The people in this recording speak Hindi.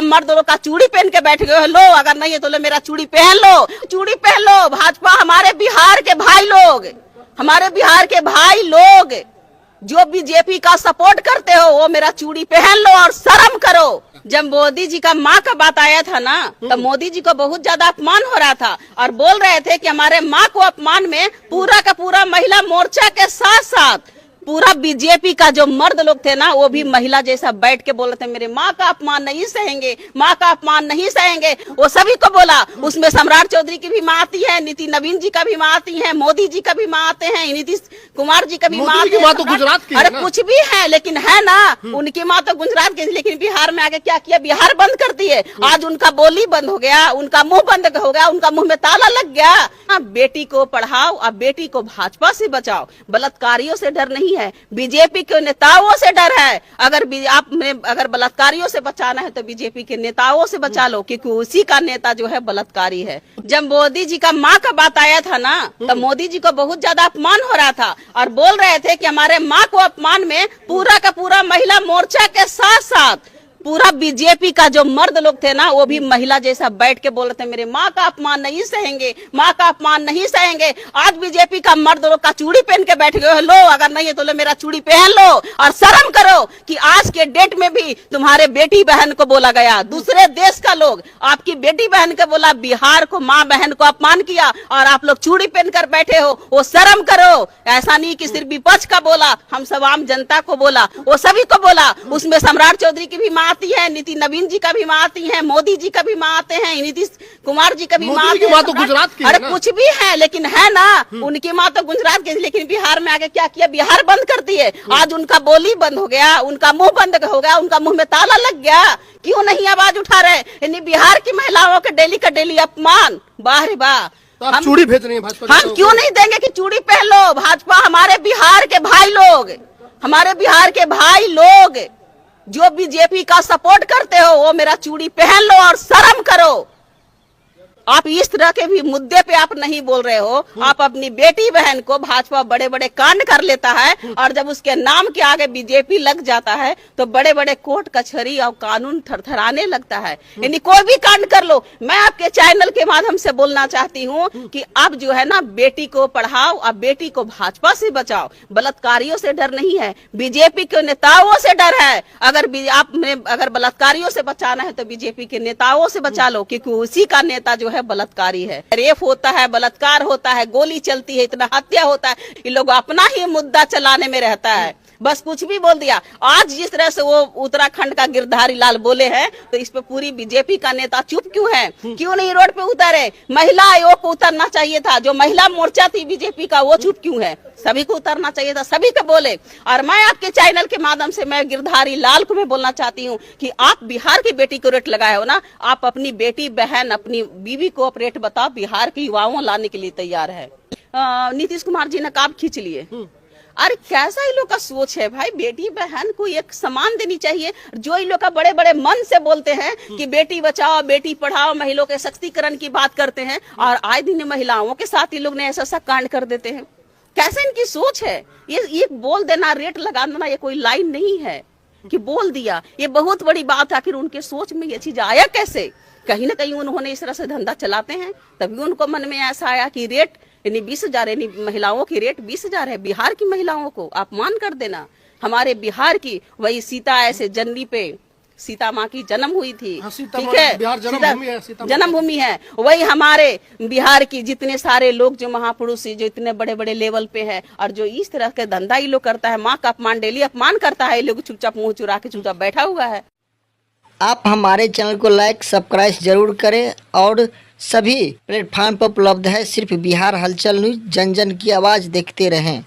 मर्द लोग का चूड़ी पहन के बैठ गए हो। लो, अगर नहीं है तो लो मेरा चूड़ी पहन लो, चूड़ी पहन लो। भाजपा हमारे बिहार के भाई लोग, हमारे बिहार के भाई लोग जो बीजेपी का सपोर्ट करते हो, वो मेरा चूड़ी पहन लो और शर्म करो। जब मोदी जी का माँ का बात आया था ना, तो मोदी जी को बहुत ज्यादा अपमान हो रहा था और बोल रहे थे कि हमारे माँ को अपमान में पूरा का पूरा महिला मोर्चा के साथ साथ पूरा बीजेपी का जो मर्द लोग थे ना, वो भी महिला जैसा बैठ के बोल रहे थे मेरे माँ का अपमान नहीं सहेंगे, माँ का अपमान नहीं सहेंगे। वो सभी को बोला। उसमें सम्राट चौधरी की भी माँ आती है, नितिन नवीन जी का भी माँ आती है, मोदी जी का भी माँ आते हैं, नीतीश कुमार जी का भी माँ आती है। तो गुजरात की अरे कुछ भी है, लेकिन है ना, उनकी माँ तो गुजरात की, लेकिन बिहार में आके क्या किया, बिहार बंद कर दिए। आज उनका बोली बंद हो गया, उनका मुंह बंद हो गया, उनका मुंह में ताला लग गया। बेटी को पढ़ाओ और बेटी को भाजपा से बचाओ। बलात्कारियों से डर नहीं है, बीजेपी के नेताओं से डर है। अगर बलात्कारियों से बचाना है तो बीजेपी के नेताओं से बचा लो, क्योंकि उसी का नेता जो है बलात्कारी है। जब मोदी जी का माँ का बात आया था ना, तो मोदी जी को बहुत ज्यादा अपमान हो रहा था और बोल रहे थे कि हमारे माँ को अपमान में पूरा का पूरा महिला मोर्चा के साथ साथ पूरा बीजेपी का जो मर्द लोग थे ना, वो भी महिला जैसा बैठ के बोल रहे थे मेरे माँ का अपमान नहीं सहेंगे, माँ का अपमान नहीं सहेंगे। आज बीजेपी का मर्द लोग का चूड़ी पहन के बैठ गए हो। लो, अगर नहीं है तो लो मेरा चूड़ी पहन लो और शर्म करो कि आज के डेट में भी तुम्हारे बेटी बहन को बोला गया। दूसरे देश का लोग आपकी बेटी बहन को बोला, बिहार को माँ बहन को अपमान किया और आप लोग चूड़ी पहन कर बैठे हो। वो शर्म करो। ऐसा नहीं कि सिर्फ विपक्ष का बोला, हम सब आम जनता को बोला, वो सभी को बोला। उसमें सम्राट चौधरी की भी आती है, नितिन नवीन जी का भी माँ आती है, मोदी जी का भी माँ आते हैं, नीतीश कुमार जी का भी माँ आती है। तो गुजरात की अरे कुछ भी है, लेकिन है ना, उनकी माँ तो गुजरात की, लेकिन बिहार में आके क्या किया, बिहार बंद कर दिए। आज उनका बोली बंद हो गया, उनका मुंह बंद हो गया, उनका मुंह में ताला लग गया। क्यों नहीं आवाज उठा रहे? यानी बिहार की महिलाओं का डेली अपमान। वाह रे वाह। हम चूड़ी भेज रही है भाजपा, हम क्यों नहीं देंगे कि चूड़ी पहन लो। भाजपा हमारे बिहार के भाई लोग, हमारे बिहार के भाई लोग जो बीजेपी का सपोर्ट करते हो, वो मेरा चूड़ी पहन लो और शर्म करो। आप इस तरह के भी मुद्दे पे आप नहीं बोल रहे हो। आप अपनी बेटी बहन को, भाजपा बड़े बड़े कांड कर लेता है और जब उसके नाम के आगे बीजेपी लग जाता है तो बड़े बड़े कोर्ट कचहरी और कानून थरथराने लगता है। यानी कोई भी कांड कर लो। मैं आपके चैनल के माध्यम से बोलना चाहती हूँ कि आप जो है ना, बेटी को पढ़ाओ और बेटी को भाजपा से बचाओ। बलात्कारियों से डर नहीं है, बीजेपी के नेताओं से डर है। अगर बलात्कारियों से बचाना है तो बीजेपी के नेताओं से बचा लो, क्योंकि उसी का नेता जो है बलात्कारी है। रेप होता है, बलात्कार होता है, गोली चलती है, इतना हत्या होता है। ये लोग अपना ही मुद्दा चलाने में रहता है, बस कुछ भी बोल दिया। आज जिस तरह से वो उत्तराखंड का गिरधारी लाल बोले हैं, तो इस पे पूरी बीजेपी का नेता चुप क्यों है? क्यों नहीं रोड पे उतरे? महिला आयोग को उतरना चाहिए था। जो महिला मोर्चा थी बीजेपी का, वो चुप क्यों है? सभी को उतरना चाहिए था, सभी को बोले। और मैं आपके चैनल के माध्यम से मैं गिरधारी लाल को मैं बोलना चाहती हूँ कि आप बिहार की बेटी को रेट लगाए हो ना, आप अपनी बेटी बहन, अपनी बीवी को रेट बताओ। बिहार के युवाओं लाने के लिए तैयार है। नीतीश कुमार जी ने नकाब खींच लिए। अरे कैसा इन लोग का सोच है भाई? बेटी बहन को एक सम्मान देनी चाहिए। जो इन लोग का बड़े बड़े मन से बोलते हैं कि बेटी बचाओ, बेटी पढ़ाओ, महिलाओं के सशक्तिकरण की बात करते हैं, और आए दिन महिलाओं के साथ इन लोग ने ऐसा कांड कर देते हैं। कैसे इनकी सोच है? ये बोल देना, रेट लगा देना, ये कोई लाइन नहीं है कि बोल दिया। ये बहुत बड़ी बात है। आखिर उनके सोच में ये चीज आया कैसे? कहीं ना कहीं उन्होंने इस तरह से धंधा चलाते हैं, तभी उनको मन में ऐसा आया कि रेट यानी 20,000, यानी महिलाओं की रेट 20,000 है। बिहार की महिलाओं को अपमान कर देना। हमारे बिहार की वही सीता ऐसे जननी पे सीता माँ की जन्म हुई थी, ठीक है, जन्मभूमि है। वही हमारे बिहार की जितने सारे लोग जो महापुरुष जो इतने बड़े बड़े लेवल पे है, और जो इस तरह के धंधा ये लोग करता है, माँ का अपमान, डेली अपमान करता है, ये लोग चुपचाप मुंह चुरा के चुपचाप बैठा हुआ है। आप हमारे चैनल को लाइक सब्सक्राइब जरूर करें और सभी प्लेटफार्म पर उपलब्ध है। सिर्फ बिहार हलचल न्यूज़, जन जन की आवाज़ देखते रहें।